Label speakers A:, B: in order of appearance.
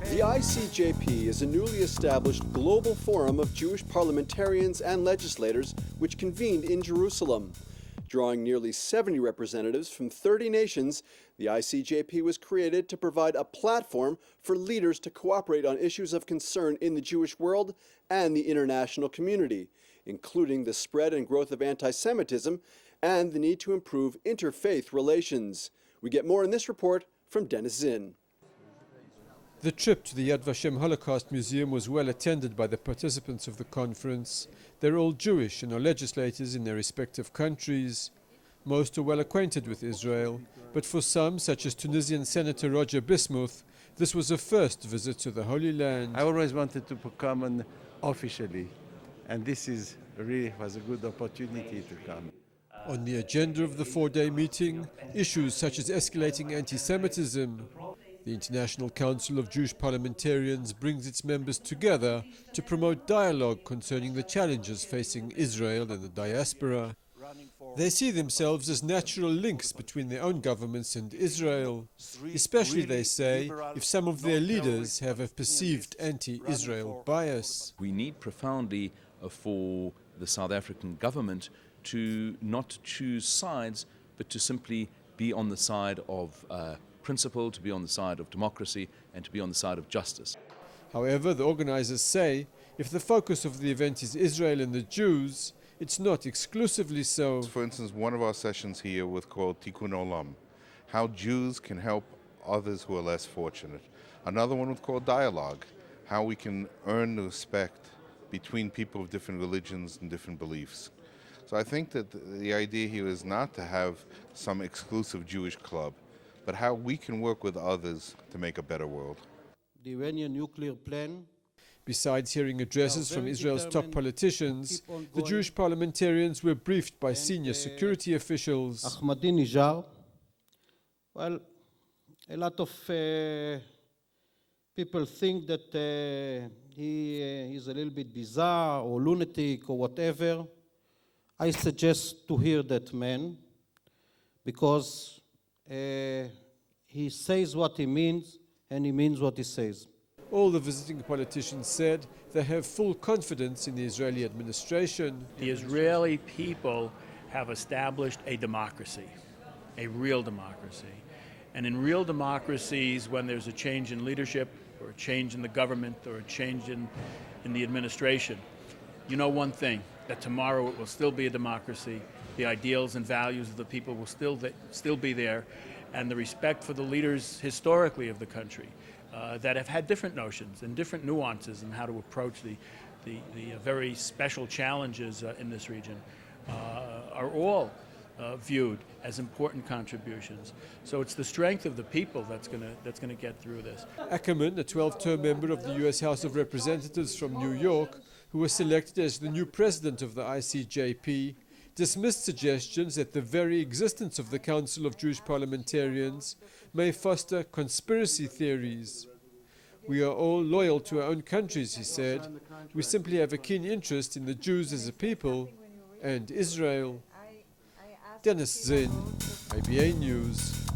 A: The ICJP is a newly established global forum of Jewish parliamentarians and legislators which convened in Jerusalem. Drawing nearly 70 representatives from 30 nations, the ICJP was created to provide a platform for leaders to cooperate on issues of concern in the Jewish world and the international community, including the spread and growth of anti-Semitism and the need to improve interfaith relations. We get more in this report from Dennis Zinn.
B: The trip to the Yad Vashem Holocaust Museum was well attended by the participants of the conference. They're all Jewish and are legislators in their respective countries. Most are well acquainted with Israel, but for some, such as Tunisian Senator Roger Bismuth, this was a first visit to the Holy Land.
C: I always wanted to come officially, and this really was a good opportunity to come.
B: On the agenda of the four-day meeting, issues such as escalating anti-Semitism. The International Council of Jewish Parliamentarians brings its members together to promote dialogue concerning the challenges facing Israel and the diaspora. They see themselves as natural links between their own governments and Israel, especially, they say, if some of their leaders have a perceived anti-Israel bias.
D: We need profoundly for the South African government to not choose sides, but to simply be on the side of principle, to be on the side of democracy, and to be on the side of justice.
B: However, the organizers say if the focus of the event is Israel and the Jews, it's not exclusively so.
E: For instance, one of our sessions here was called Tikkun Olam, how Jews can help others who are less fortunate. Another one was called Dialogue, how we can earn the respect between people of different religions and different beliefs. So I think that the idea here is not to have some exclusive Jewish club, but how we can work with others to make a better world.
F: The Iranian nuclear plan.
B: Besides hearing addresses from Israel's top politicians, the Jewish parliamentarians were briefed by senior security officials.
F: Ahmadinejad, well, a lot of people think that he is a little bit bizarre or lunatic or whatever. I suggest to hear that man, because he says what he means and he means what he says.
B: All the visiting politicians said they have full confidence in the Israeli administration.
G: The Israeli people have established a democracy, a real democracy. And in real democracies, when there's a change in leadership or a change in the government or a change in the administration, you know one thing, that tomorrow it will still be a democracy, the ideals and values of the people will still be there, and the respect for the leaders historically of the country that have had different notions and different nuances in how to approach the very special challenges in this region are all viewed as important contributions. So it's the strength of the people that's going to get through this.
B: Ackerman, a 12-term member of the U.S. House of Representatives from New York, who was selected as the new president of the ICJP, dismissed suggestions that the very existence of the Council of Jewish Parliamentarians may foster conspiracy theories. We are all loyal to our own countries, he said. We simply have a keen interest in the Jews as a people and Israel. Dennis Zinn, IBA News.